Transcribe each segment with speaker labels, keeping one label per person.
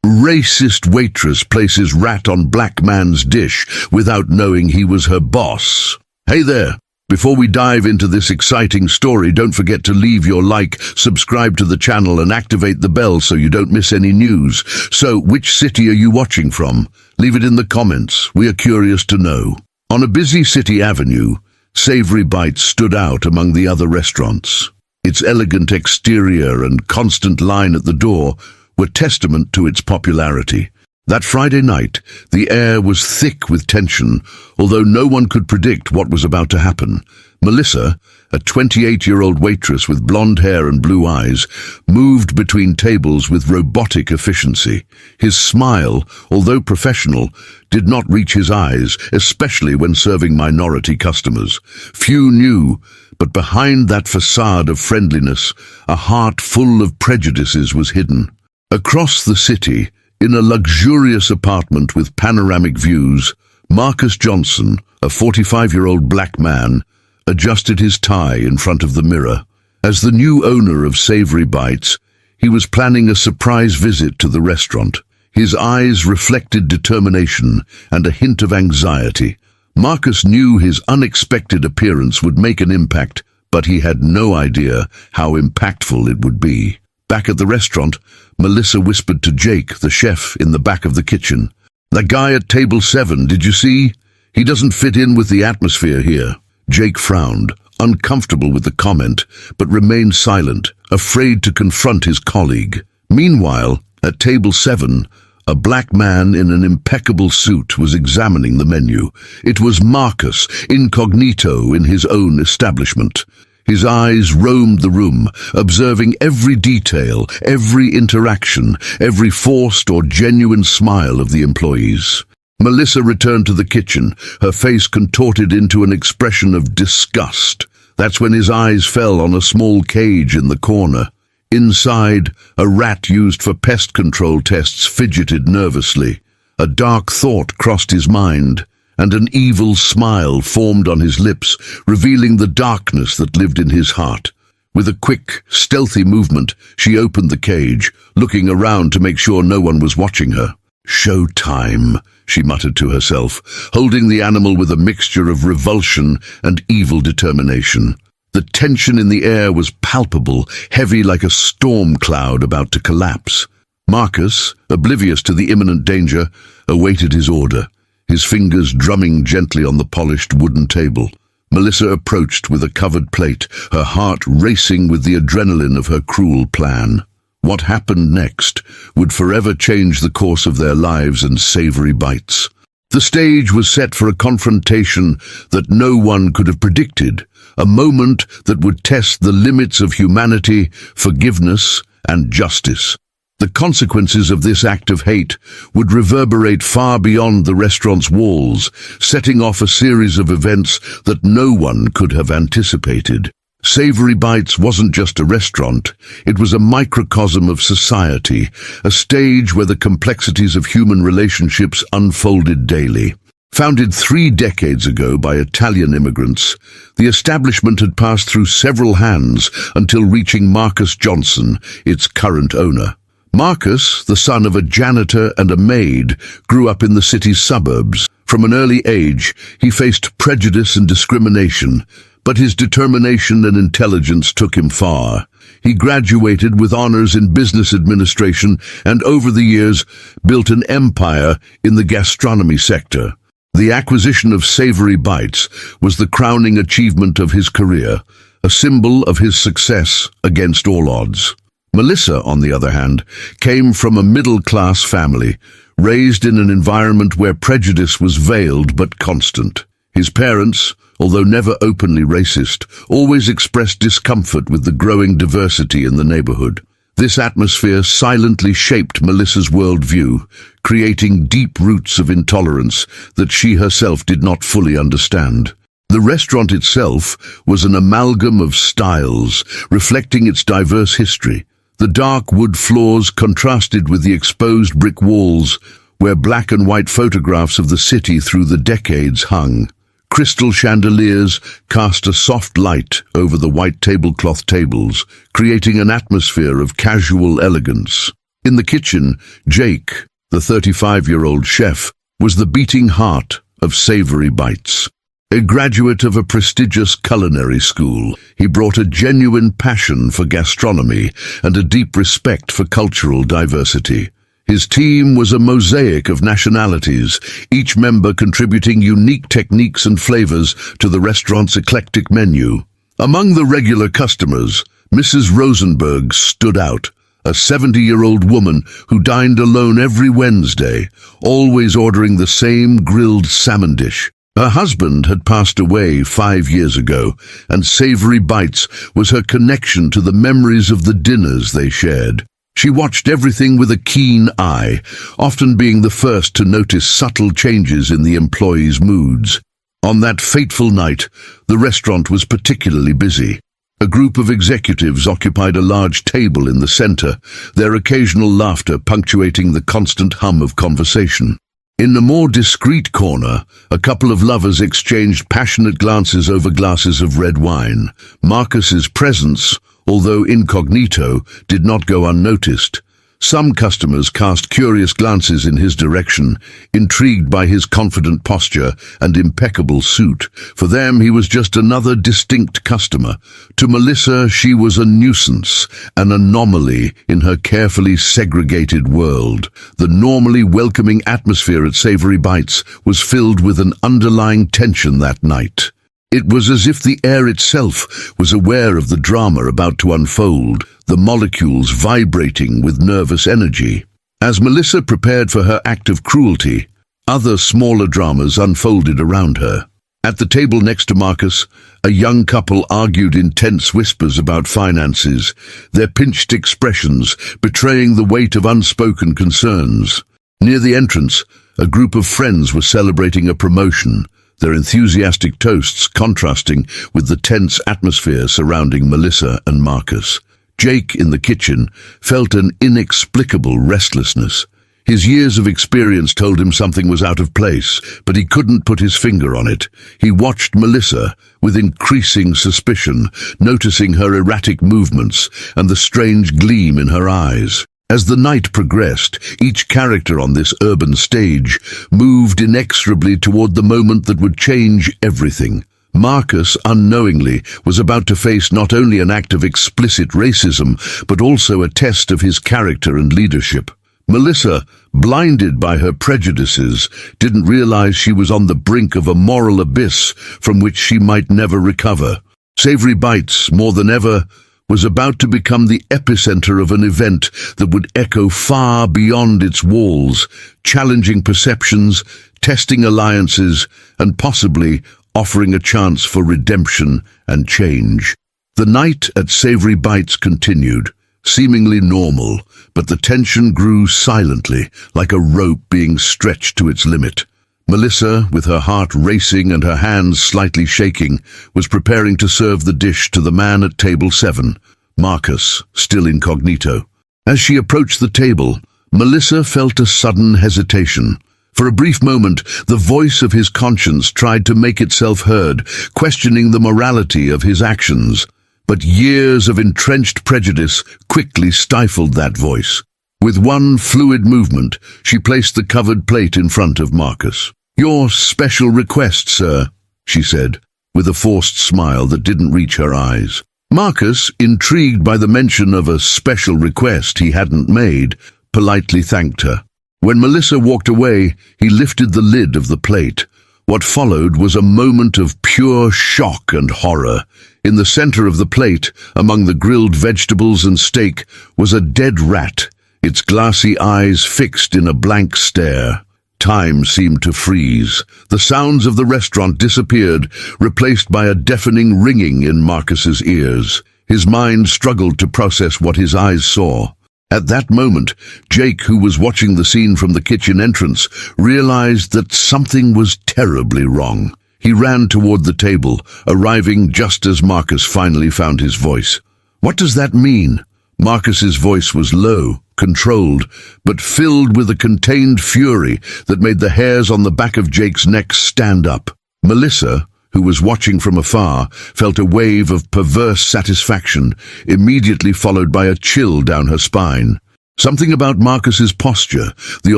Speaker 1: Racist waitress places rat on black man's dish without knowing he was her boss. Hey there! Before we dive into this exciting story, don't forget to leave your like, subscribe to the channel and activate the bell so you don't miss any news. So, which city are you watching from? Leave it in the comments. We are curious to know. On a busy city avenue, Savory Bites stood out among the other restaurants. Its elegant exterior and constant line at the door were testament to its popularity. That Friday night, the air was thick with tension, although no one could predict what was about to happen. Melissa, a 28-year-old waitress with blonde hair and blue eyes, moved between tables with robotic efficiency. His smile, although professional, did not reach his eyes, especially when serving minority customers. Few knew, but behind that facade of friendliness, a heart full of prejudices was hidden. Across the city, in a luxurious apartment with panoramic views, Marcus Johnson, a 45-year-old black man, adjusted his tie in front of the mirror. As the new owner of Savory Bites, he was planning a surprise visit to the restaurant. His eyes reflected determination and a hint of anxiety. Marcus knew his unexpected appearance would make an impact, but he had no idea how impactful it would be. Back at the restaurant, Melissa whispered to Jake, the chef, in the back of the kitchen. "That guy at table 7, did you see? He doesn't fit in with the atmosphere here." Jake frowned, uncomfortable with the comment, but remained silent, afraid to confront his colleague. Meanwhile, at table 7, a black man in an impeccable suit was examining the menu. It was Marcus, incognito in his own establishment. His eyes roamed the room, observing every detail, every interaction, every forced or genuine smile of the employees. Melissa returned to the kitchen, her face contorted into an expression of disgust. That's when his eyes fell on a small cage in the corner. Inside, a rat used for pest control tests fidgeted nervously. A dark thought crossed his mind, and an evil smile formed on his lips, revealing the darkness that lived in his heart. With a quick, stealthy movement, she opened the cage, looking around to make sure no one was watching her. "Showtime," she muttered to herself, holding the animal with a mixture of revulsion and evil determination. The tension in the air was palpable, heavy like a storm cloud about to collapse. Marcus, oblivious to the imminent danger, awaited his order, his fingers drumming gently on the polished wooden table. Melissa approached with a covered plate, her heart racing with the adrenaline of her cruel plan. What happened next would forever change the course of their lives and Savory Bites. The stage was set for a confrontation that no one could have predicted, a moment that would test the limits of humanity, forgiveness, and justice. The consequences of this act of hate would reverberate far beyond the restaurant's walls, setting off a series of events that no one could have anticipated. Savory Bites wasn't just a restaurant, it was a microcosm of society, a stage where the complexities of human relationships unfolded daily. Founded 3 decades ago by Italian immigrants, the establishment had passed through several hands until reaching Marcus Johnson, its current owner. Marcus, the son of a janitor and a maid, grew up in the city's suburbs. From an early age, he faced prejudice and discrimination, but his determination and intelligence took him far. He graduated with honors in business administration and over the years built an empire in the gastronomy sector. The acquisition of Savory Bites was the crowning achievement of his career, a symbol of his success against all odds. Melissa, on the other hand, came from a middle-class family, raised in an environment where prejudice was veiled but constant. His parents, although never openly racist, always expressed discomfort with the growing diversity in the neighborhood. This atmosphere silently shaped Melissa's worldview, creating deep roots of intolerance that she herself did not fully understand. The restaurant itself was an amalgam of styles, reflecting its diverse history. The dark wood floors contrasted with the exposed brick walls, where black and white photographs of the city through the decades hung. Crystal chandeliers cast a soft light over the white tablecloth tables, creating an atmosphere of casual elegance. In the kitchen, Jake, the 35-year-old chef, was the beating heart of Savory Bites. A graduate of a prestigious culinary school, he brought a genuine passion for gastronomy and a deep respect for cultural diversity. His team was a mosaic of nationalities, each member contributing unique techniques and flavors to the restaurant's eclectic menu. Among the regular customers, Mrs. Rosenberg stood out, a 70-year-old woman who dined alone every Wednesday, always ordering the same grilled salmon dish. Her husband had passed away 5 years ago, and Savory Bites was her connection to the memories of the dinners they shared. She watched everything with a keen eye, often being the first to notice subtle changes in the employees' moods. On that fateful night, the restaurant was particularly busy. A group of executives occupied a large table in the center, their occasional laughter punctuating the constant hum of conversation. In the more discreet corner, a couple of lovers exchanged passionate glances over glasses of red wine. Marcus's presence, although incognito, did not go unnoticed. Some customers cast curious glances in his direction, intrigued by his confident posture and impeccable suit. For them, he was just another distinct customer. To Melissa, she was a nuisance, an anomaly in her carefully segregated world. The normally welcoming atmosphere at Savory Bites was filled with an underlying tension that night. It was as if the air itself was aware of the drama about to unfold, the molecules vibrating with nervous energy. As Melissa prepared for her act of cruelty, other smaller dramas unfolded around her. At the table next to Marcus, a young couple argued in tense whispers about finances, their pinched expressions betraying the weight of unspoken concerns. Near the entrance, a group of friends were celebrating a promotion, their enthusiastic toasts contrasting with the tense atmosphere surrounding Melissa and Marcus. Jake, in the kitchen, felt an inexplicable restlessness. His years of experience told him something was out of place, but he couldn't put his finger on it. He watched Melissa with increasing suspicion, noticing her erratic movements and the strange gleam in her eyes. As the night progressed, each character on this urban stage moved inexorably toward the moment that would change everything. Marcus, unknowingly, was about to face not only an act of explicit racism, but also a test of his character and leadership. Melissa, blinded by her prejudices, didn't realize she was on the brink of a moral abyss from which she might never recover. Savory Bites, more than ever, was about to become the epicenter of an event that would echo far beyond its walls, challenging perceptions, testing alliances, and possibly offering a chance for redemption and change. The night at Savory Bites continued, seemingly normal, but the tension grew silently, like a rope being stretched to its limit. Melissa, with her heart racing and her hands slightly shaking, was preparing to serve the dish to the man at table 7, Marcus, still incognito. As she approached the table, Melissa felt a sudden hesitation. For a brief moment, the voice of his conscience tried to make itself heard, questioning the morality of his actions. But years of entrenched prejudice quickly stifled that voice. With one fluid movement, she placed the covered plate in front of Marcus. "Your special request, sir," she said, with a forced smile that didn't reach her eyes. Marcus, intrigued by the mention of a special request he hadn't made, politely thanked her. When Melissa walked away, he lifted the lid of the plate. What followed was a moment of pure shock and horror. In the center of the plate, among the grilled vegetables and steak, was a dead rat, its glassy eyes fixed in a blank stare. Time seemed to freeze. The sounds of the restaurant disappeared, replaced by a deafening ringing in Marcus's ears. His mind struggled to process what his eyes saw. At that moment, Jake, who was watching the scene from the kitchen entrance, realized that something was terribly wrong. He ran toward the table, arriving just as Marcus finally found his voice. "What does that mean?" Marcus's voice was low, controlled, but filled with a contained fury that made the hairs on the back of Jake's neck stand up. Melissa, who was watching from afar, felt a wave of perverse satisfaction, immediately followed by a chill down her spine. Something about Marcus's posture, the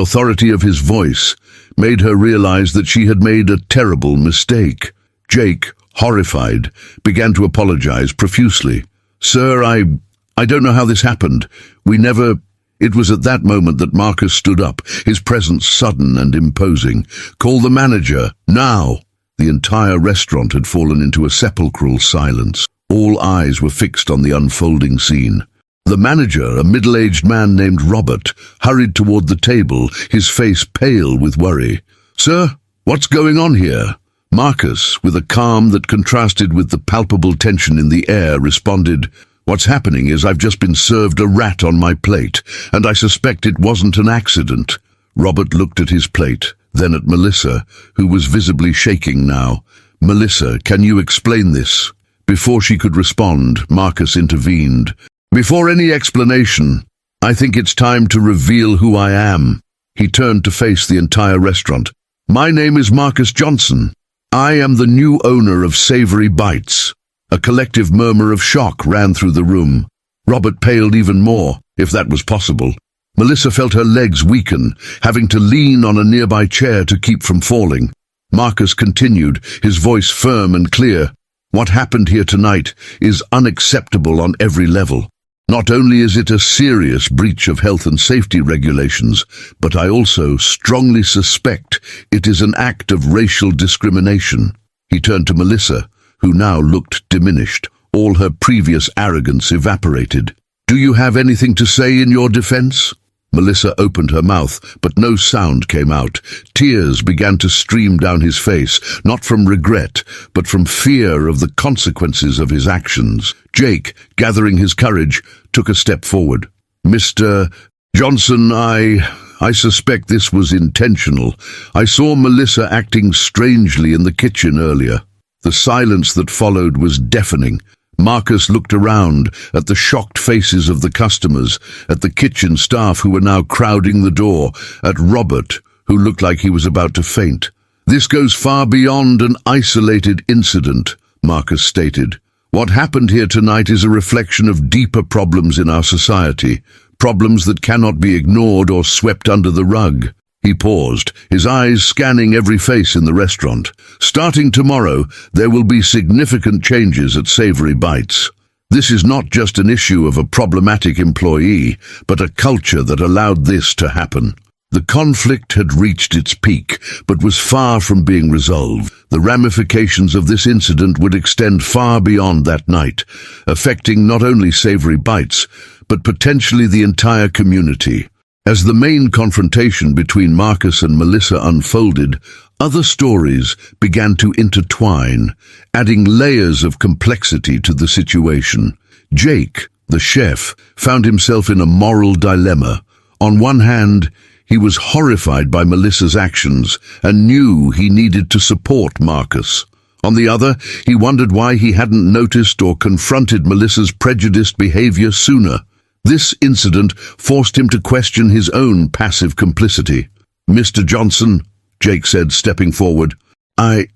Speaker 1: authority of his voice, made her realize that she had made a terrible mistake. Jake, horrified, began to apologize profusely. "Sir, I don't know how this happened. We never—" It was at that moment that Marcus stood up, his presence sudden and imposing. "Call the manager, now!" The entire restaurant had fallen into a sepulchral silence. All eyes were fixed on the unfolding scene. The manager, a middle-aged man named Robert, hurried toward the table, his face pale with worry. "Sir, what's going on here?" Marcus, with a calm that contrasted with the palpable tension in the air, responded, "What's happening is I've just been served a rat on my plate, and I suspect it wasn't an accident." Robert looked at his plate, then at Melissa, who was visibly shaking now. "Melissa, can you explain this?" Before she could respond, Marcus intervened. "Before any explanation, I think it's time to reveal who I am." He turned to face the entire restaurant. "My name is Marcus Johnson. I am the new owner of Savory Bites." A collective murmur of shock ran through the room. Robert paled even more, if that was possible. Melissa felt her legs weaken, having to lean on a nearby chair to keep from falling. Marcus continued, his voice firm and clear. "What happened here tonight is unacceptable on every level. Not only is it a serious breach of health and safety regulations, but I also strongly suspect it is an act of racial discrimination." He turned to Melissa, who now looked diminished. All her previous arrogance evaporated. "Do you have anything to say in your defense?" Melissa opened her mouth, but no sound came out. Tears began to stream down his face, not from regret, but from fear of the consequences of his actions. Jake, gathering his courage, took a step forward. "Mr. Johnson, I suspect this was intentional. I saw Melissa acting strangely in the kitchen earlier." The silence that followed was deafening. Marcus looked around, at the shocked faces of the customers, at the kitchen staff who were now crowding the door, at Robert, who looked like he was about to faint. "This goes far beyond an isolated incident," Marcus stated. "What happened here tonight is a reflection of deeper problems in our society, problems that cannot be ignored or swept under the rug." He paused, his eyes scanning every face in the restaurant. "Starting tomorrow, there will be significant changes at Savory Bites. This is not just an issue of a problematic employee, but a culture that allowed this to happen." The conflict had reached its peak, but was far from being resolved. The ramifications of this incident would extend far beyond that night, affecting not only Savory Bites, but potentially the entire community. As the main confrontation between Marcus and Melissa unfolded, other stories began to intertwine, adding layers of complexity to the situation. Jake, the chef, found himself in a moral dilemma. On one hand, he was horrified by Melissa's actions and knew he needed to support Marcus. On the other, he wondered why he hadn't noticed or confronted Melissa's prejudiced behavior sooner. This incident forced him to question his own passive complicity. "Mr. Johnson," Jake said, stepping forward, I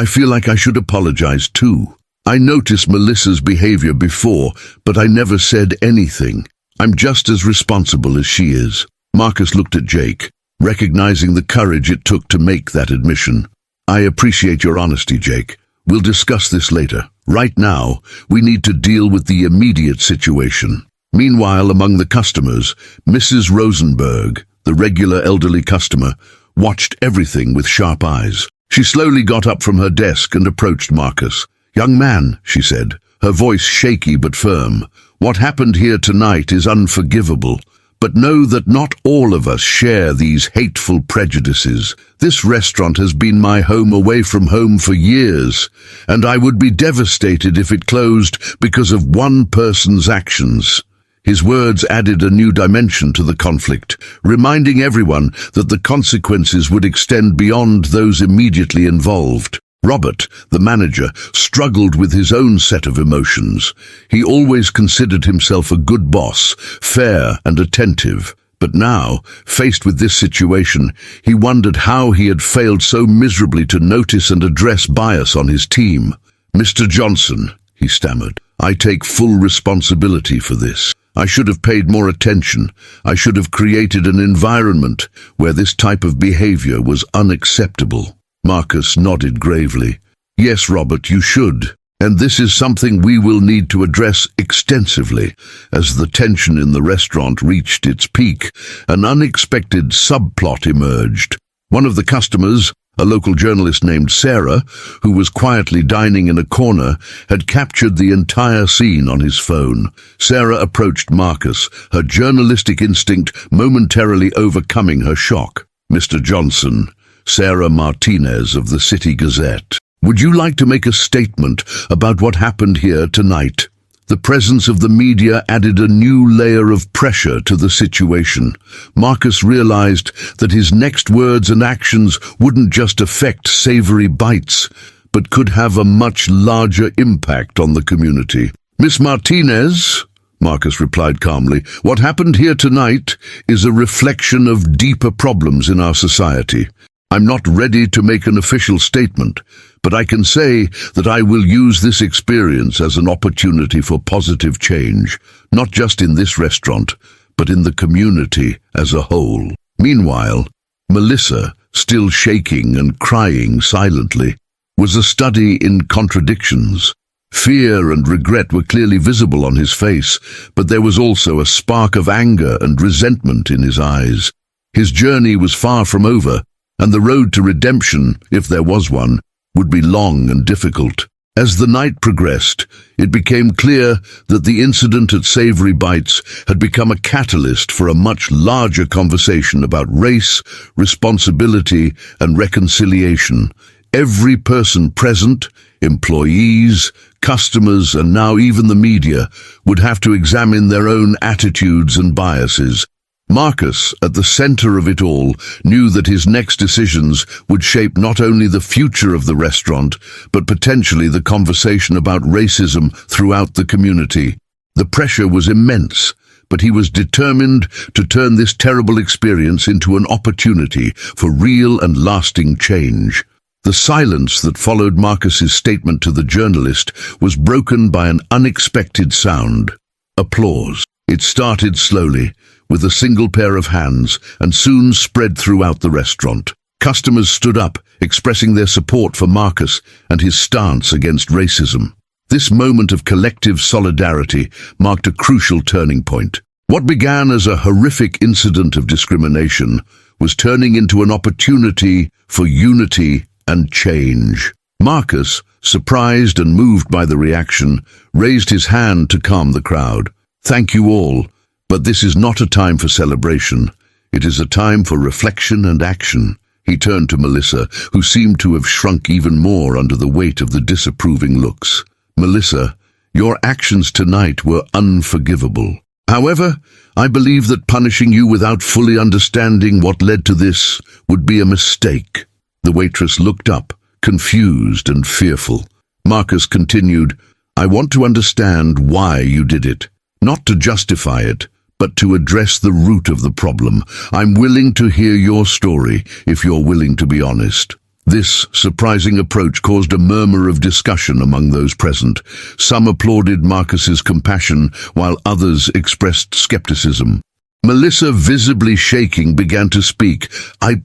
Speaker 1: feel like I should apologize too. I noticed Melissa's behavior before, but I never said anything. I'm just as responsible as she is." Marcus looked at Jake, recognizing the courage it took to make that admission. "I appreciate your honesty, Jake. We'll discuss this later. Right now, we need to deal with the immediate situation." Meanwhile, among the customers, Mrs. Rosenberg, the regular elderly customer, watched everything with sharp eyes. She slowly got up from her desk and approached Marcus. "Young man," she said, her voice shaky but firm, "what happened here tonight is unforgivable. But know that not all of us share these hateful prejudices. This restaurant has been my home away from home for years, and I would be devastated if it closed because of one person's actions." His words added a new dimension to the conflict, reminding everyone that the consequences would extend beyond those immediately involved. Robert, the manager, struggled with his own set of emotions. He always considered himself a good boss, fair and attentive. But now, faced with this situation, he wondered how he had failed so miserably to notice and address bias on his team. "Mr. Johnson," he stammered, "I take full responsibility for this. I should have paid more attention. I should have created an environment where this type of behavior was unacceptable. Marcus nodded gravely. Yes, Robert, you should. And this is something we will need to address extensively. As the tension in the restaurant reached its peak, an unexpected subplot emerged. One of the customers, a local journalist named Sarah, who was quietly dining in a corner, had captured the entire scene on his phone. Sarah approached Marcus, her journalistic instinct momentarily overcoming her shock. Mr. Johnson, Sarah Martinez of the City Gazette. Would you like to make a statement about what happened here tonight? The presence of the media added a new layer of pressure to the situation. Marcus realized that his next words and actions wouldn't just affect Savory Bites, but could have a much larger impact on the community. Miss Martinez, Marcus replied calmly, what happened here tonight is a reflection of deeper problems in our society. I'm not ready to make an official statement, but I can say that I will use this experience as an opportunity for positive change, not just in this restaurant, but in the community as a whole. Meanwhile, Melissa, still shaking and crying silently, was a study in contradictions. Fear and regret were clearly visible on his face, but there was also a spark of anger and resentment in his eyes. His journey was far from over, and the road to redemption, if there was one, would be long and difficult. As the night progressed, it became clear that the incident at Savory Bites had become a catalyst for a much larger conversation about race, responsibility, and reconciliation. Every person present, employees, customers, and now even the media, would have to examine their own attitudes and biases. Marcus, at the center of it all, knew that his next decisions would shape not only the future of the restaurant, but potentially the conversation about racism throughout the community. The pressure was immense, but he was determined to turn this terrible experience into an opportunity for real and lasting change. The silence that followed Marcus's statement to the journalist was broken by an unexpected sound. Applause. It started slowly, with a single pair of hands, and soon spread throughout the restaurant. Customers stood up, expressing their support for Marcus and his stance against racism. This moment of collective solidarity marked a crucial turning point. What began as a horrific incident of discrimination was turning into an opportunity for unity and change. Marcus, surprised and moved by the reaction, raised his hand to calm the crowd. Thank you all. But this is not a time for celebration. It is a time for reflection and action. He turned to Melissa, who seemed to have shrunk even more under the weight of the disapproving looks. Melissa, your actions tonight were unforgivable. However, I believe that punishing you without fully understanding what led to this would be a mistake. The waitress looked up, confused and fearful. Marcus continued, I want to understand why you did it, not to justify it, but to address the root of the problem. I'm willing to hear your story, if you're willing to be honest. This surprising approach caused a murmur of discussion among those present. Some applauded Marcus's compassion, while others expressed skepticism. Melissa, visibly shaking, began to speak. I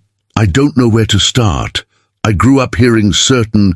Speaker 1: don't know where to start. I grew up hearing certain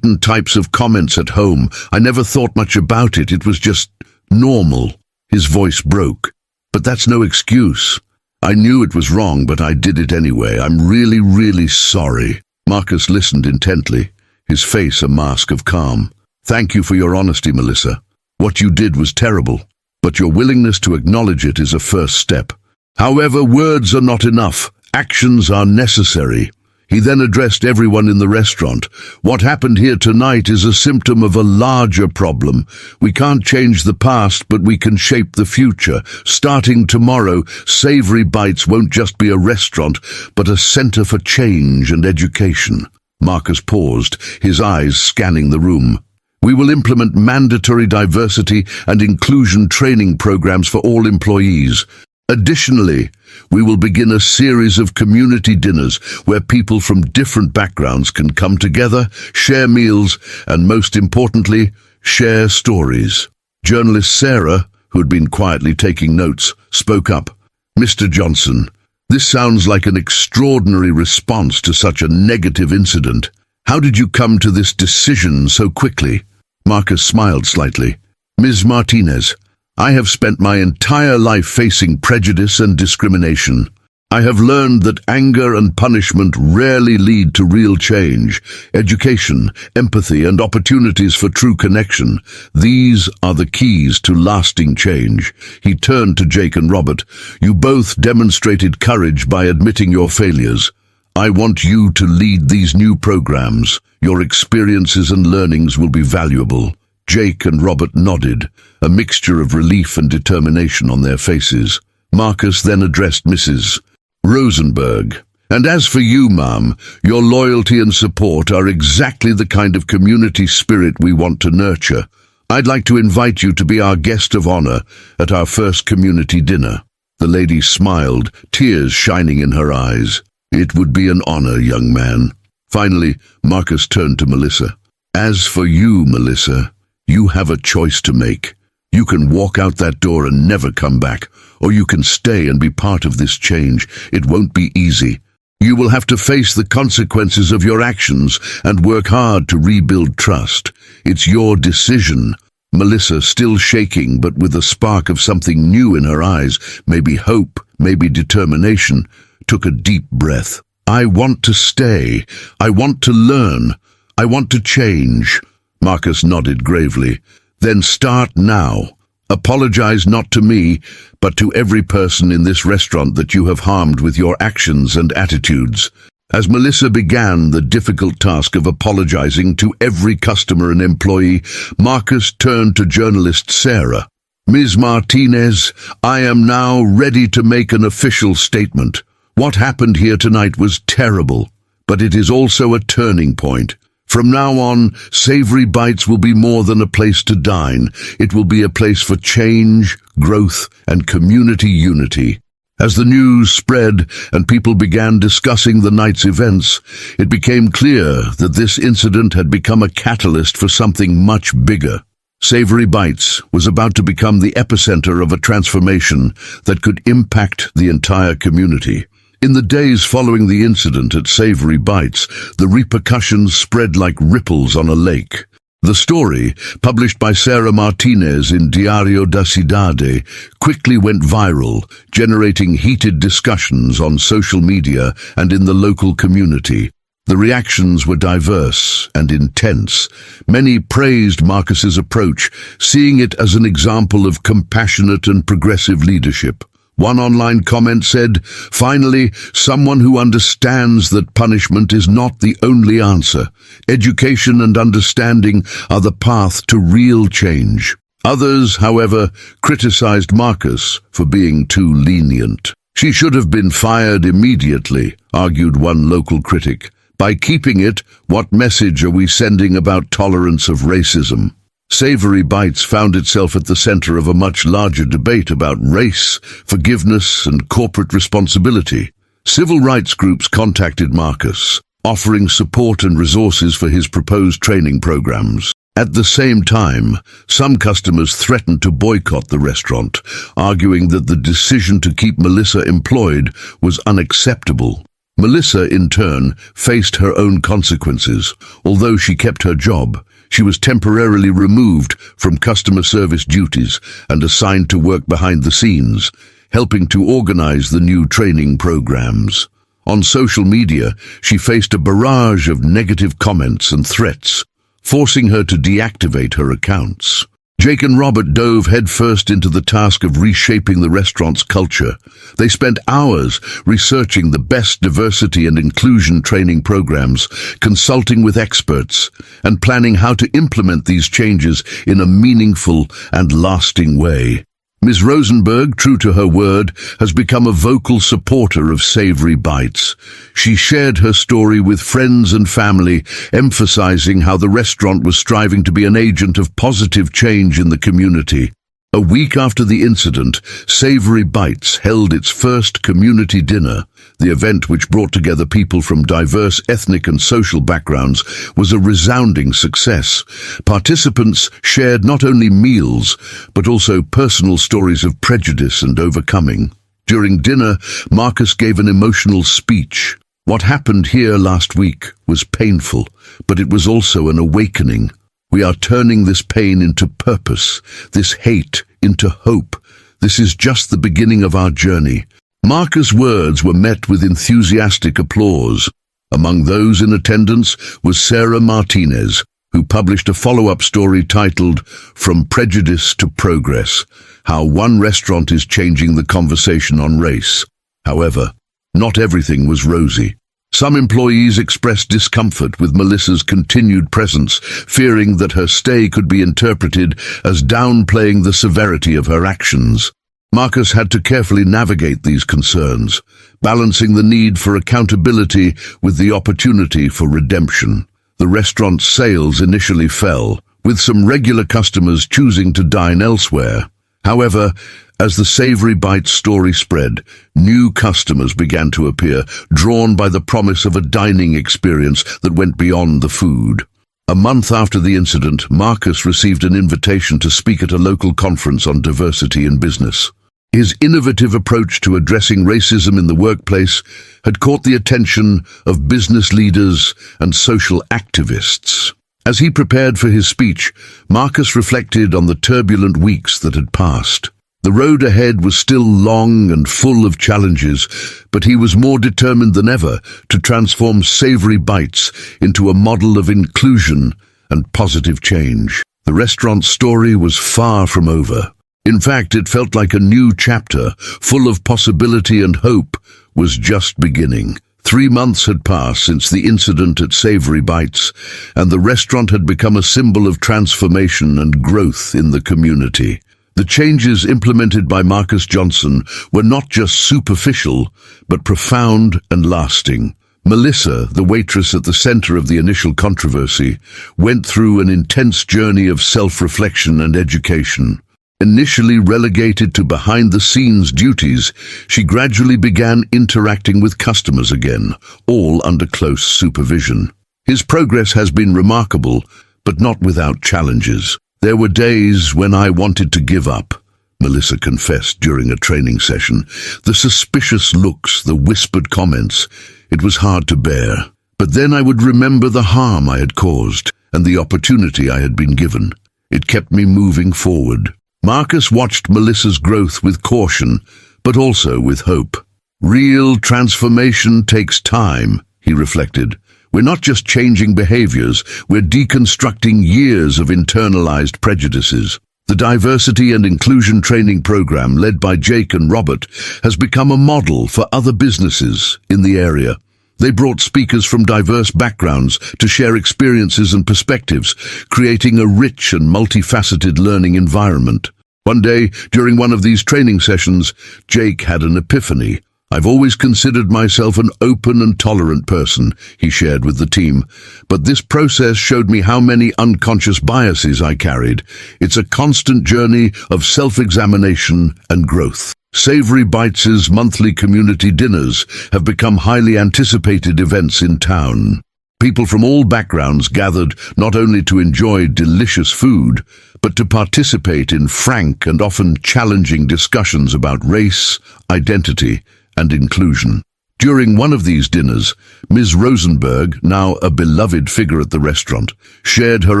Speaker 1: types of comments at home. I never thought much about it. It was just normal. His voice broke. But that's no excuse. I knew it was wrong, but I did it anyway. I'm really, really sorry. Marcus listened intently, his face a mask of calm. Thank you for your honesty, Melissa. What you did was terrible, but your willingness to acknowledge it is a first step. However, words are not enough. Actions are necessary. He then addressed everyone in the restaurant. What happened here tonight is a symptom of a larger problem. We can't change the past, but we can shape the future. Starting tomorrow, Savory Bites won't just be a restaurant, but a center for change and education. Marcus paused, his eyes scanning the room. We will implement mandatory diversity and inclusion training programs for all employees. Additionally, we will begin a series of community dinners where people from different backgrounds can come together, share meals, and most importantly, share stories. Journalist Sarah, who had been quietly taking notes, spoke up. "Mr. Johnson, this sounds like an extraordinary response to such a negative incident. How did you come to this decision so quickly?" Marcus smiled slightly. "Ms. Martinez, I have spent my entire life facing prejudice and discrimination. I have learned that anger and punishment rarely lead to real change. Education, empathy, and opportunities for true connection, these are the keys to lasting change." He turned to Jake and Robert. "You both demonstrated courage by admitting your failures. I want you to lead these new programs. Your experiences and learnings will be valuable." Jake and Robert nodded, a mixture of relief and determination on their faces. Marcus then addressed Mrs. Rosenberg. "And as for you, ma'am, your loyalty and support are exactly the kind of community spirit we want to nurture. I'd like to invite you to be our guest of honor at our first community dinner." The lady smiled, tears shining in her eyes. "It would be an honor, young man." Finally, Marcus turned to Melissa. "As for you, Melissa, you have a choice to make. You can walk out that door and never come back, or you can stay and be part of this change. It won't be easy. You will have to face the consequences of your actions and work hard to rebuild trust. It's your decision." Melissa, still shaking but with a spark of something new in her eyes, maybe hope, maybe determination, took a deep breath. "I want to stay. I want to learn. I want to change." Marcus nodded gravely. "Then start now. Apologize not to me, but to every person in this restaurant that you have harmed with your actions and attitudes." As Melissa began the difficult task of apologizing to every customer and employee, Marcus turned to journalist Sarah. "Ms. Martinez, I am now ready to make an official statement. What happened here tonight was terrible, but it is also a turning point. From now on, Savory Bites will be more than a place to dine. It will be a place for change, growth, and community unity." As the news spread and people began discussing the night's events, it became clear that this incident had become a catalyst for something much bigger. Savory Bites was about to become the epicenter of a transformation that could impact the entire community. In the days following the incident at Savory Bites, the repercussions spread like ripples on a lake. The story, published by Sarah Martinez in Diario da Cidade, quickly went viral, generating heated discussions on social media and in the local community. The reactions were diverse and intense. Many praised Marcus's approach, seeing it as an example of compassionate and progressive leadership. One online comment said, "Finally, someone who understands that punishment is not the only answer. Education and understanding are the path to real change." Others, however, criticized Marcus for being too lenient. "She should have been fired immediately," argued one local critic. "By keeping it, what message are we sending about tolerance of racism?" Savory Bites found itself at the center of a much larger debate about race, forgiveness, and corporate responsibility. Civil rights groups contacted Marcus, offering support and resources for his proposed training programs. At the same time, some customers threatened to boycott the restaurant, arguing that the decision to keep Melissa employed was unacceptable. Melissa, in turn, faced her own consequences. Although she kept her job, she was temporarily removed from customer service duties and assigned to work behind the scenes, helping to organize the new training programs. On social media, she faced a barrage of negative comments and threats, forcing her to deactivate her accounts. Jake and Robert dove headfirst into the task of reshaping the restaurant's culture. They spent hours researching the best diversity and inclusion training programs, consulting with experts, and planning how to implement these changes in a meaningful and lasting way. Ms. Rosenberg, true to her word, has become a vocal supporter of Savory Bites. She shared her story with friends and family, emphasizing how the restaurant was striving to be an agent of positive change in the community. A week after the incident, Savory Bites held its first community dinner. The event, which brought together people from diverse ethnic and social backgrounds, was a resounding success. Participants shared not only meals, but also personal stories of prejudice and overcoming. During dinner, Marcus gave an emotional speech. What happened here last week was painful, but it was also an awakening. We are turning this pain into purpose, this hate into hope. This is just the beginning of our journey. Marcus' words were met with enthusiastic applause. Among those in attendance was Sarah Martinez, who published a follow-up story titled From Prejudice to Progress, How One Restaurant is Changing the Conversation on Race. However, not everything was rosy. Some employees expressed discomfort with Melissa's continued presence, fearing that her stay could be interpreted as downplaying the severity of her actions. Marcus had to carefully navigate these concerns, balancing the need for accountability with the opportunity for redemption. The restaurant's sales initially fell, with some regular customers choosing to dine elsewhere. However, as the Savory Bites story spread, new customers began to appear, drawn by the promise of a dining experience that went beyond the food. A month after the incident, Marcus received an invitation to speak at a local conference on diversity in business. His innovative approach to addressing racism in the workplace had caught the attention of business leaders and social activists. As he prepared for his speech, Marcus reflected on the turbulent weeks that had passed. The road ahead was still long and full of challenges, but he was more determined than ever to transform Savory Bites into a model of inclusion and positive change. The restaurant's story was far from over. In fact, it felt like a new chapter, full of possibility and hope, was just beginning. 3 months had passed since the incident at Savory Bites, and the restaurant had become a symbol of transformation and growth in the community. The changes implemented by Marcus Johnson were not just superficial, but profound and lasting. Melissa, the waitress at the center of the initial controversy, went through an intense journey of self-reflection and education. Initially relegated to behind-the-scenes duties, she gradually began interacting with customers again, all under close supervision. His progress has been remarkable, but not without challenges. There were days when I wanted to give up, Melissa confessed during a training session. The suspicious looks, the whispered comments, it was hard to bear. But then I would remember the harm I had caused and the opportunity I had been given. It kept me moving forward. Marcus watched Melissa's growth with caution, but also with hope. Real transformation takes time, he reflected. We're not just changing behaviors, we're deconstructing years of internalized prejudices. The diversity and inclusion training program led by Jake and Robert has become a model for other businesses in the area. They brought speakers from diverse backgrounds to share experiences and perspectives, creating a rich and multifaceted learning environment. One day, during one of these training sessions, Jake had an epiphany. I've always considered myself an open and tolerant person, he shared with the team, but this process showed me how many unconscious biases I carried. It's a constant journey of self-examination and growth. Savory Bites' monthly community dinners have become highly anticipated events in town. People from all backgrounds gathered not only to enjoy delicious food, but to participate in frank and often challenging discussions about race, identity, and inclusion. During one of these dinners, Ms. Rosenberg, now a beloved figure at the restaurant, shared her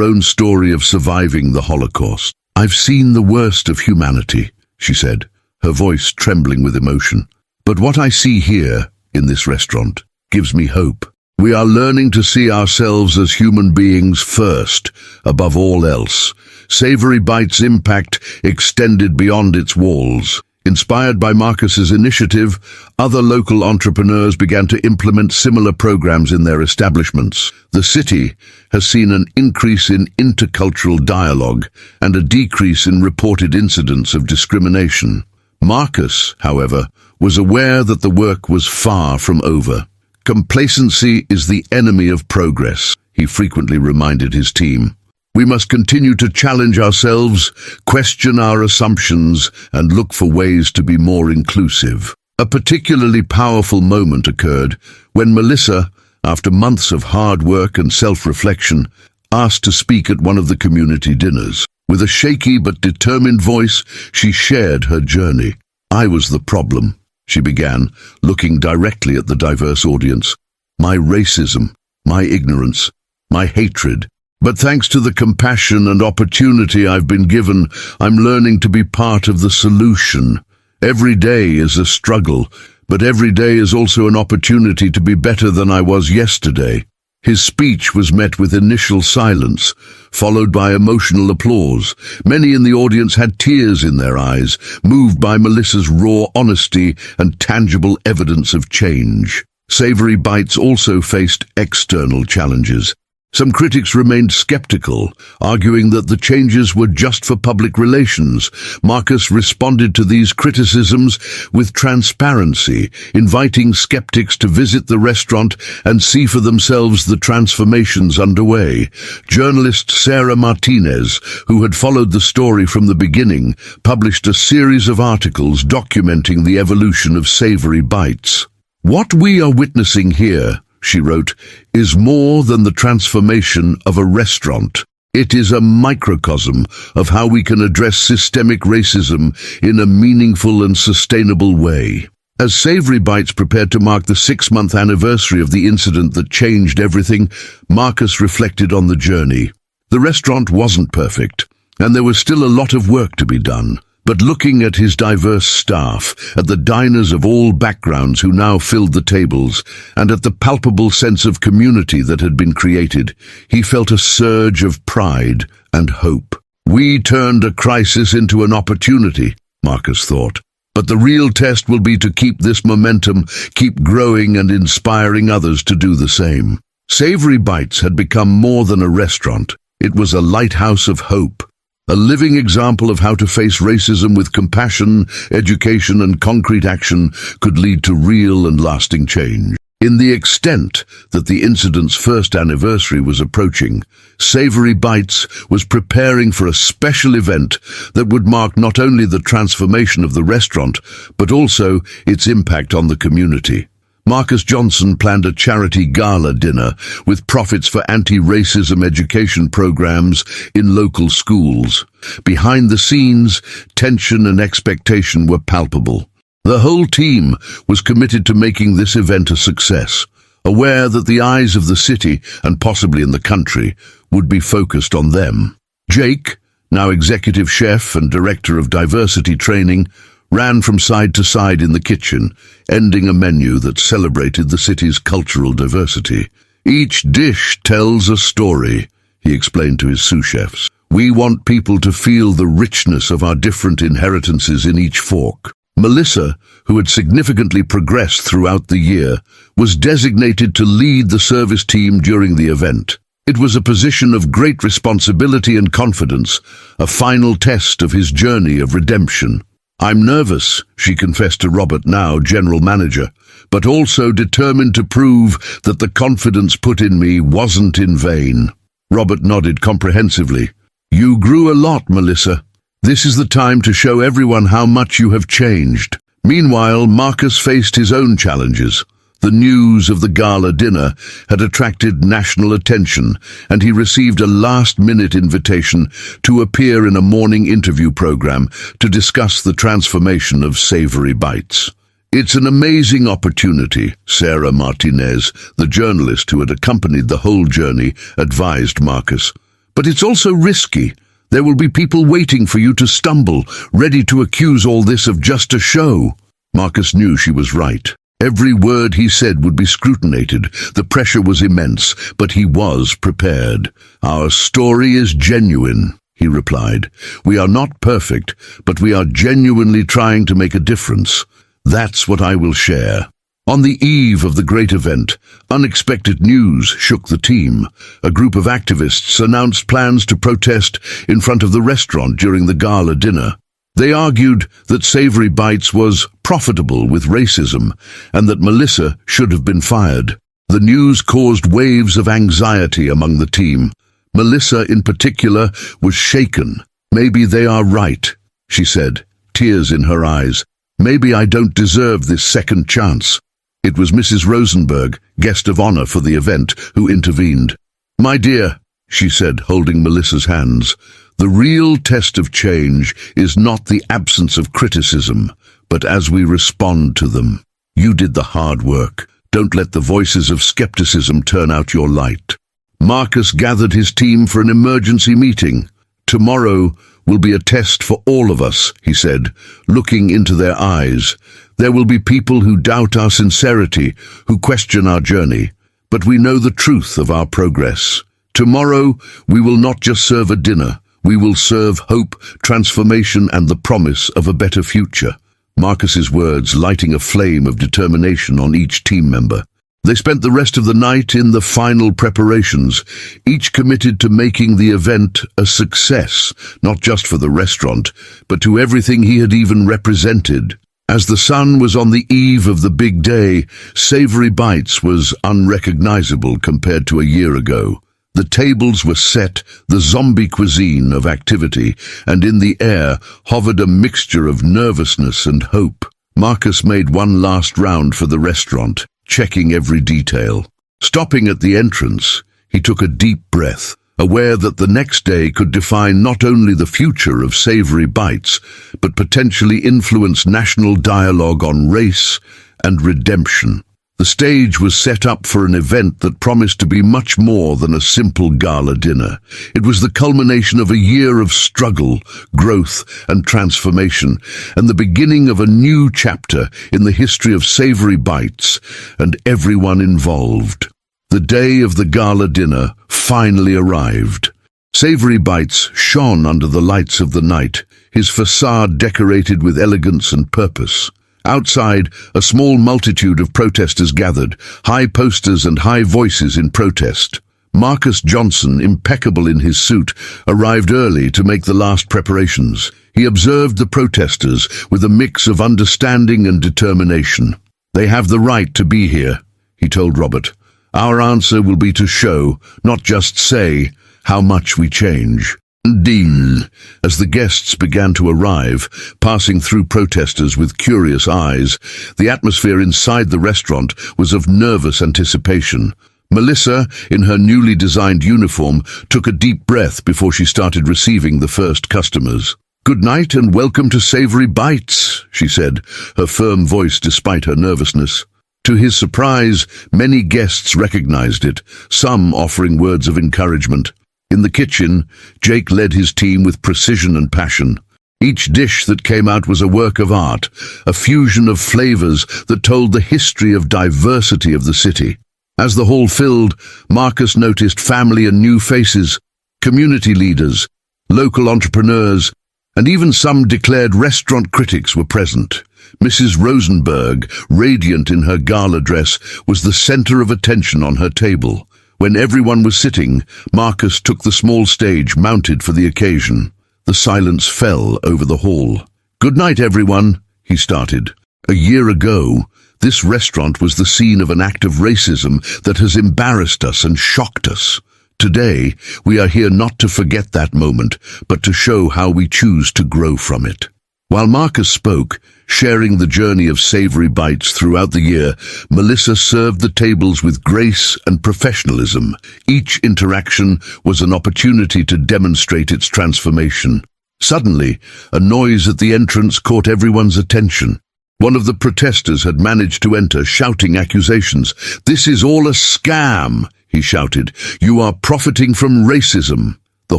Speaker 1: own story of surviving the Holocaust. I've seen the worst of humanity, she said, her voice trembling with emotion. But what I see here, in this restaurant, gives me hope. We are learning to see ourselves as human beings first, above all else. Savory Bites' impact extended beyond its walls. Inspired by Marcus's initiative, other local entrepreneurs began to implement similar programs in their establishments. The city has seen an increase in intercultural dialogue and a decrease in reported incidents of discrimination. Marcus, however, was aware that the work was far from over. Complacency is the enemy of progress, he frequently reminded his team. We must continue to challenge ourselves, question our assumptions, and look for ways to be more inclusive. A particularly powerful moment occurred when Melissa, after months of hard work and self-reflection, asked to speak at one of the community dinners. With a shaky but determined voice, she shared her journey. "I was the problem," she began, looking directly at the diverse audience. "My racism, my ignorance, my hatred. But thanks to the compassion and opportunity I've been given, I'm learning to be part of the solution. Every day is a struggle, but every day is also an opportunity to be better than I was yesterday." His speech was met with initial silence, followed by emotional applause. Many in the audience had tears in their eyes, moved by Melissa's raw honesty and tangible evidence of change. Savory Bites also faced external challenges. Some critics remained skeptical, arguing that the changes were just for public relations. Marcus responded to these criticisms with transparency, inviting skeptics to visit the restaurant and see for themselves the transformations underway. Journalist Sarah Martinez, who had followed the story from the beginning, published a series of articles documenting the evolution of Savory Bites. "What we are witnessing here," she wrote, "is more than the transformation of a restaurant. It is a microcosm of how we can address systemic racism in a meaningful and sustainable way." As Savory Bites prepared to mark the 6-month anniversary of the incident that changed everything, Marcus reflected on the journey. The restaurant wasn't perfect, and there was still a lot of work to be done. But looking at his diverse staff, at the diners of all backgrounds who now filled the tables, and at the palpable sense of community that had been created, he felt a surge of pride and hope. "We turned a crisis into an opportunity," Marcus thought. "But the real test will be to keep this momentum, keep growing and inspiring others to do the same." Savory Bites had become more than a restaurant. It was a lighthouse of hope. A living example of how to face racism with compassion, education, and concrete action could lead to real and lasting change. In the extent that the incident's first anniversary was approaching, Savory Bites was preparing for a special event that would mark not only the transformation of the restaurant, but also its impact on the community. Marcus Johnson planned a charity gala dinner with profits for anti-racism education programs in local schools. Behind the scenes, tension and expectation were palpable. The whole team was committed to making this event a success, aware that the eyes of the city, and possibly in the country, would be focused on them. Jake, now executive chef and director of diversity training, ran from side to side in the kitchen, ending a menu that celebrated the city's cultural diversity. "Each dish tells a story," he explained to his sous chefs. "We want people to feel the richness of our different inheritances in each fork." Melissa, who had significantly progressed throughout the year, was designated to lead the service team during the event. It was a position of great responsibility and confidence, a final test of his journey of redemption. "I'm nervous," she confessed to Robert, now general manager, "but also determined to prove that the confidence put in me wasn't in vain." Robert nodded comprehensively. "You grew a lot, Melissa. This is the time to show everyone how much you have changed." Meanwhile, Marcus faced his own challenges. The news of the gala dinner had attracted national attention, and he received a last-minute invitation to appear in a morning interview program to discuss the transformation of Savory Bites. "It's an amazing opportunity," Sarah Martinez, the journalist who had accompanied the whole journey, advised Marcus. "But it's also risky. There will be people waiting for you to stumble, ready to accuse all this of just a show." Marcus knew she was right. Every word he said would be scrutinized. The pressure was immense, but he was prepared. "Our story is genuine," he replied. "We are not perfect, but we are genuinely trying to make a difference. That's what I will share." On the eve of the great event, unexpected news shook the team. A group of activists announced plans to protest in front of the restaurant during the gala dinner. They argued that Savory Bites was profitable with racism and that Melissa should have been fired. The news caused waves of anxiety among the team. Melissa, in particular, was shaken. "Maybe they are right," she said, tears in her eyes. Maybe I don't deserve this second chance. It was Mrs. Rosenberg, guest of honor for the event, who intervened. My dear, she said, holding Melissa's hands, the real test of change is not the absence of criticism, but as we respond to them. You did the hard work. Don't let the voices of skepticism turn out your light. Marcus gathered his team for an emergency meeting. Tomorrow will be a test for all of us, he said, looking into their eyes. There will be people who doubt our sincerity, who question our journey, but we know the truth of our progress. Tomorrow, we will not just serve a dinner. We will serve hope, transformation, and the promise of a better future. Marcus's words lighting a flame of determination on each team member. They spent the rest of the night in the final preparations, each committed to making the event a success, not just for the restaurant, but to everything he had even represented. As the sun was on the eve of the big day, Savory Bites was unrecognizable compared to a year ago. The tables were set, the zombie cuisine of activity, and in the air hovered a mixture of nervousness and hope. Marcus made one last round for the restaurant, checking every detail. Stopping at the entrance, he took a deep breath, aware that the next day could define not only the future of Savory Bites, but potentially influence national dialogue on race and redemption. The stage was set up for an event that promised to be much more than a simple gala dinner. It was the culmination of a year of struggle, growth, and transformation, and the beginning of a new chapter in the history of Savory Bites and everyone involved. The day of the gala dinner finally arrived. Savory Bites shone under the lights of the night, his facade decorated with elegance and purpose. Outside, a small multitude of protesters gathered, high posters and high voices in protest. Marcus Johnson, impeccable in his suit, arrived early to make the last preparations. He observed the protesters with a mix of understanding and determination. They have the right to be here, he told Robert. Our answer will be to show, not just say, how much we change. Dean, as the guests began to arrive, passing through protesters with curious eyes, the atmosphere inside the restaurant was of nervous anticipation. Melissa, in her newly designed uniform, took a deep breath before she started receiving the first customers. Good night and welcome to Savory Bites, she said, her firm voice despite her nervousness. To his surprise, many guests recognized it, some offering words of encouragement. In the kitchen, Jake led his team with precision and passion. Each dish that came out was a work of art, a fusion of flavors that told the history of diversity of the city. As the hall filled, Marcus noticed family and new faces, community leaders, local entrepreneurs, and even some declared restaurant critics were present. Mrs. Rosenberg, radiant in her gala dress, was the center of attention on her table. When everyone was sitting, Marcus took the small stage mounted for the occasion. The silence fell over the hall. Good night, everyone, he started. A year ago, this restaurant was the scene of an act of racism that has embarrassed us and shocked us. Today, we are here not to forget that moment, but to show how we choose to grow from it. While Marcus spoke, sharing the journey of Savory Bites throughout the year, Melissa served the tables with grace and professionalism. Each interaction was an opportunity to demonstrate its transformation. Suddenly, a noise at the entrance caught everyone's attention. One of the protesters had managed to enter, shouting accusations. "This is all a scam," he shouted. "You are profiting from racism." The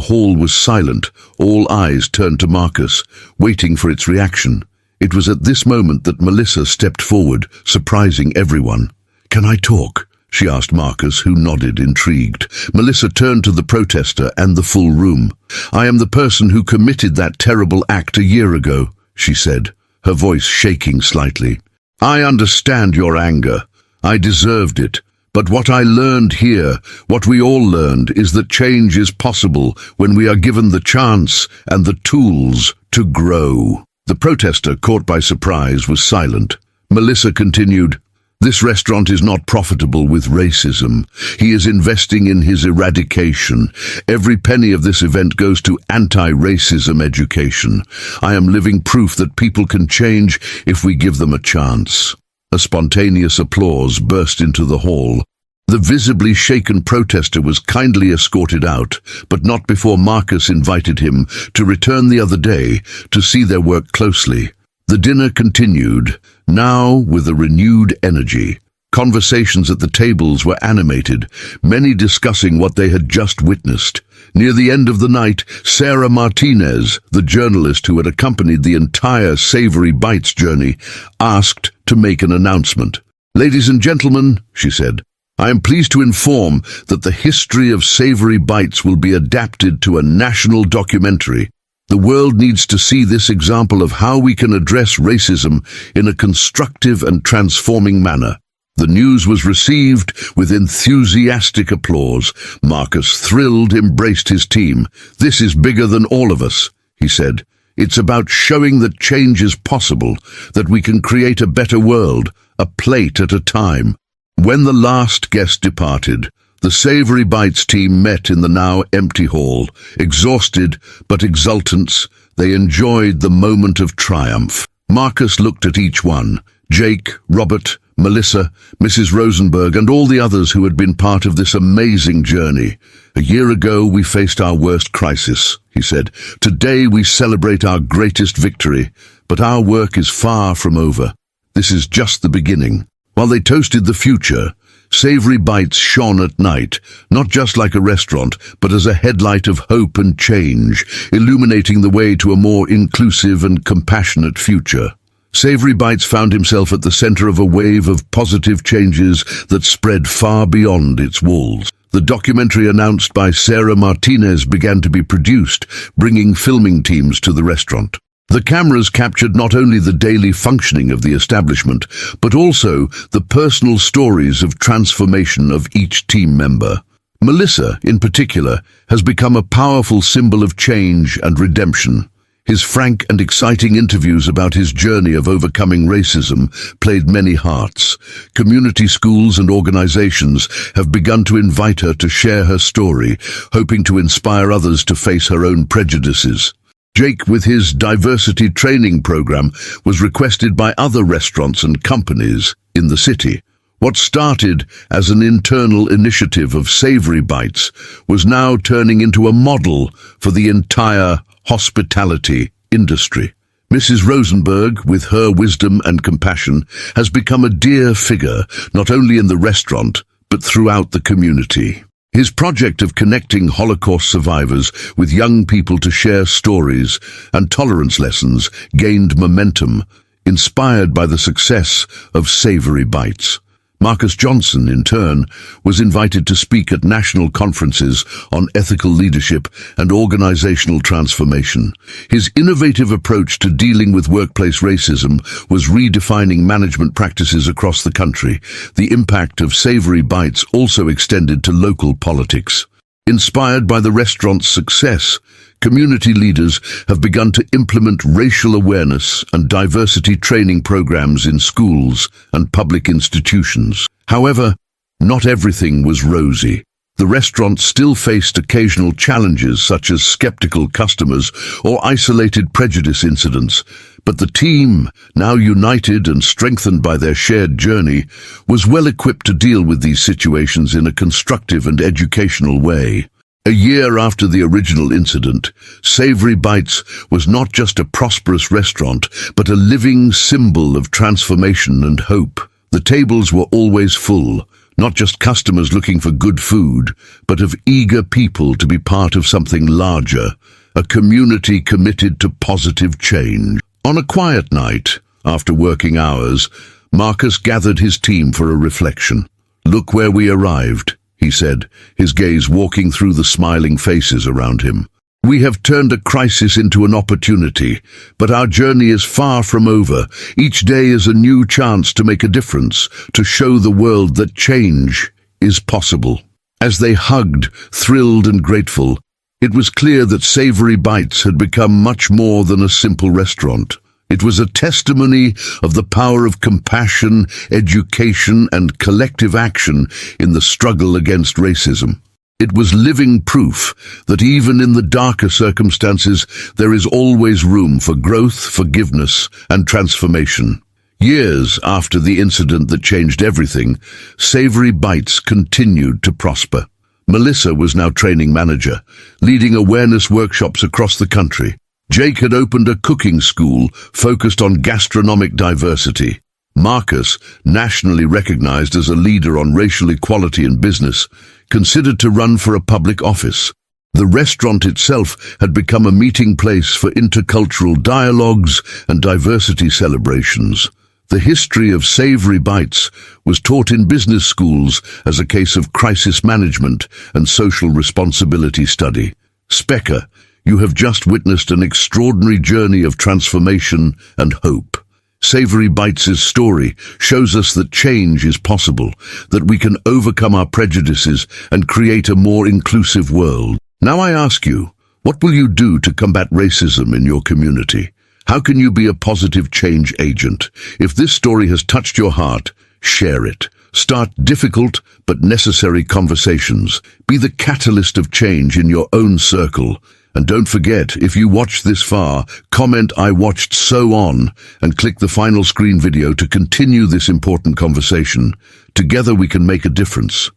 Speaker 1: hall was silent, all eyes turned to Marcus, waiting for its reaction. It was at this moment that Melissa stepped forward, surprising everyone. "Can I talk?" she asked Marcus, who nodded, intrigued. Melissa turned to the protester and the full room. "I am the person who committed that terrible act a year ago," she said, her voice shaking slightly. "I understand your anger. I deserved it. But what I learned here, what we all learned, is that change is possible when we are given the chance and the tools to grow." The protester, caught by surprise, was silent. Melissa continued, This restaurant is not profitable with racism. He is investing in his eradication. Every penny of this event goes to anti-racism education. I am living proof that people can change if we give them a chance." A spontaneous applause burst into the hall. The visibly shaken protester was kindly escorted out, but not before Marcus invited him to return the other day to see their work closely. The dinner continued, now with a renewed energy. Conversations at the tables were animated, many discussing what they had just witnessed. Near the end of the night, Sarah Martinez, the journalist who had accompanied the entire Savory Bites journey, asked to make an announcement. "Ladies and gentlemen," she said, "I am pleased to inform that the history of Savory Bites will be adapted to a national documentary. The world needs to see this example of how we can address racism in a constructive and transforming manner." The news was received with enthusiastic applause. Marcus, thrilled, embraced his team. "This is bigger than all of us," he said. "It's about showing that change is possible, that we can create a better world, a plate at a time." When the last guest departed, the Savory Bites team met in the now empty hall. Exhausted but exultant, they enjoyed the moment of triumph. Marcus looked at each one, Jake, Robert, Melissa, Mrs. Rosenberg, and all the others who had been part of this amazing journey. "A year ago we faced our worst crisis," he said. "Today we celebrate our greatest victory, but our work is far from over. This is just the beginning." While they toasted the future, Savory Bites shone at night, not just like a restaurant, but as a headlight of hope and change, illuminating the way to a more inclusive and compassionate future. Savory Bites found himself at the center of a wave of positive changes that spread far beyond its walls. The documentary announced by Sarah Martinez began to be produced, bringing filming teams to the restaurant. The cameras captured not only the daily functioning of the establishment, but also the personal stories of transformation of each team member. Melissa, in particular, has become a powerful symbol of change and redemption. His frank and exciting interviews about his journey of overcoming racism played many hearts. Community schools and organizations have begun to invite her to share her story, hoping to inspire others to face her own prejudices. Jake, with his diversity training program, was requested by other restaurants and companies in the city. What started as an internal initiative of Savory Bites was now turning into a model for the entire hospitality industry. Mrs. Rosenberg, with her wisdom and compassion, has become a dear figure, not only in the restaurant, but throughout the community. His project of connecting Holocaust survivors with young people to share stories and tolerance lessons gained momentum, inspired by the success of Savory Bites. Marcus Johnson, in turn, was invited to speak at national conferences on ethical leadership and organizational transformation. His innovative approach to dealing with workplace racism was redefining management practices across the country. The impact of Savory Bites also extended to local politics. Inspired by the restaurant's success, community leaders have begun to implement racial awareness and diversity training programs in schools and public institutions. However, not everything was rosy. The restaurant still faced occasional challenges such as skeptical customers or isolated prejudice incidents, but the team, now united and strengthened by their shared journey, was well equipped to deal with these situations in a constructive and educational way. A year after the original incident, Savory Bites was not just a prosperous restaurant, but a living symbol of transformation and hope. The tables were always full, not just customers looking for good food, but of eager people to be part of something larger, a community committed to positive change. On a quiet night, after working hours, Marcus gathered his team for a reflection. "Look where we arrived," he said, his gaze walking through the smiling faces around him. "We have turned a crisis into an opportunity, but our journey is far from over. Each day is a new chance to make a difference, to show the world that change is possible." As they hugged, thrilled and grateful, it was clear that Savory Bites had become much more than a simple restaurant. It was a testimony of the power of compassion, education, and collective action in the struggle against racism. It was living proof that even in the darker circumstances, there is always room for growth, forgiveness, and transformation. Years after the incident that changed everything, Savory Bites continued to prosper. Melissa was now training manager, leading awareness workshops across the country. Jake had opened a cooking school focused on gastronomic diversity. Marcus, nationally recognized as a leader on racial equality in business, considered to run for a public office. The restaurant itself had become a meeting place for intercultural dialogues and diversity celebrations. The history of Savory Bites was taught in business schools as a case of crisis management and social responsibility study. Specker, you have just witnessed an extraordinary journey of transformation and hope. Savory Bites' story shows us that change is possible, that we can overcome our prejudices and create a more inclusive world. Now I ask you, what will you do to combat racism in your community? How can you be a positive change agent? If this story has touched your heart, share it. Start difficult but necessary conversations. Be the catalyst of change in your own circle. And don't forget, if you watched this far, comment "I watched so on" and click the final screen video to continue this important conversation. Together we can make a difference.